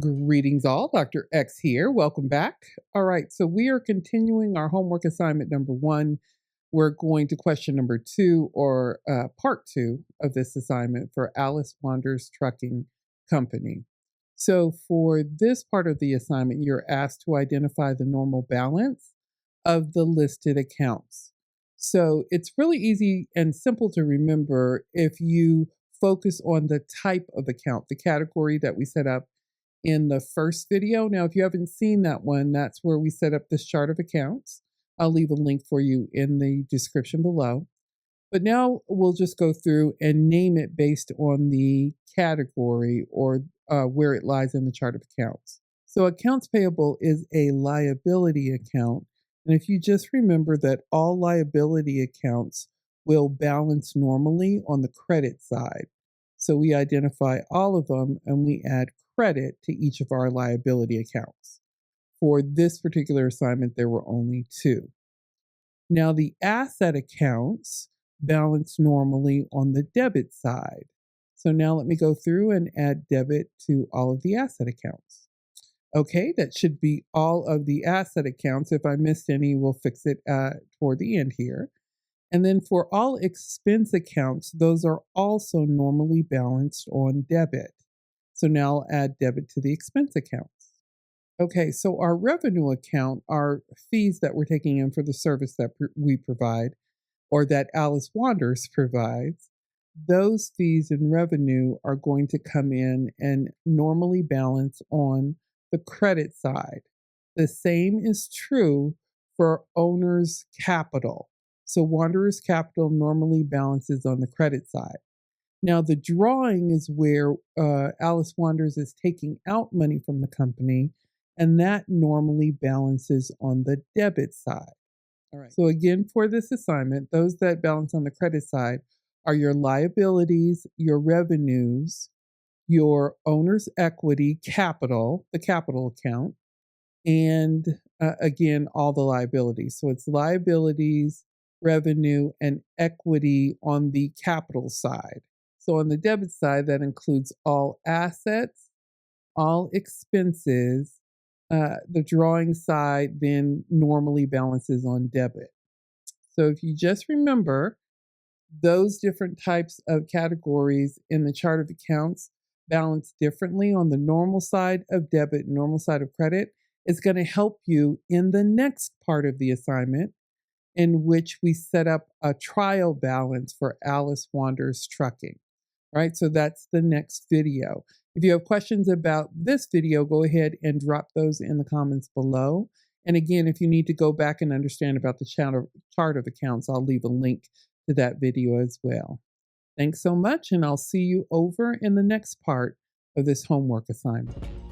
Greetings all, Dr. X here. Welcome back. All right, so we are continuing our homework assignment number 1. We're going to question number 2 or part 2 of this assignment for Alice Wanders Trucking Company. So for this part of the assignment, you're asked to identify the normal balance of the listed accounts. So it's really easy and simple to remember if you focus on the type of account, the category that we set up in the first video. Now, if you haven't seen that one, that's where we set up this chart of accounts. I'll leave a link for you in the description below. But now we'll just go through and name it based on the category or where it lies in the chart of accounts. So accounts payable is a liability account. And if you just remember that all liability accounts will balance normally on the credit side. So we identify all of them and we add credit to each of our liability accounts. For this particular assignment, there were only 2. Now the asset accounts balance normally on the debit side. So now let me go through and add debit to all of the asset accounts. Okay, that should be all of the asset accounts. If I missed any, we'll fix it toward the end here. And then for all expense accounts, those are also normally balanced on debit. So now I'll add debit to the expense accounts. Okay, so our revenue account are fees that we're taking in for the service that we provide or that Alice Wanders provides. Those fees and revenue are going to come in and normally balance on the credit side. The same is true for owner's capital. So Wanderer's capital normally balances on the credit side. Now the drawing is where Alice Wanders is taking out money from the company, and that normally balances on the debit side. All right. So again, for this assignment, those that balance on the credit side are your liabilities, your revenues, your owner's equity, capital, the capital account, and again, all the liabilities. So it's liabilities, revenue, and equity on the capital side. So on the debit side, that includes all assets, all expenses. The drawing side then normally balances on debit. So if you just remember those different types of categories in the chart of accounts balance differently on the normal side of debit, normal side of credit, it's going to help you in the next part of the assignment in which we set up a trial balance for Alice Wanders Trucking. Right, so that's the next video. If you have questions about this video, go ahead and drop those in the comments below. And again, if you need to go back and understand about the chart of accounts, I'll leave a link to that video as well. Thanks so much, and I'll see you over in the next part of this homework assignment.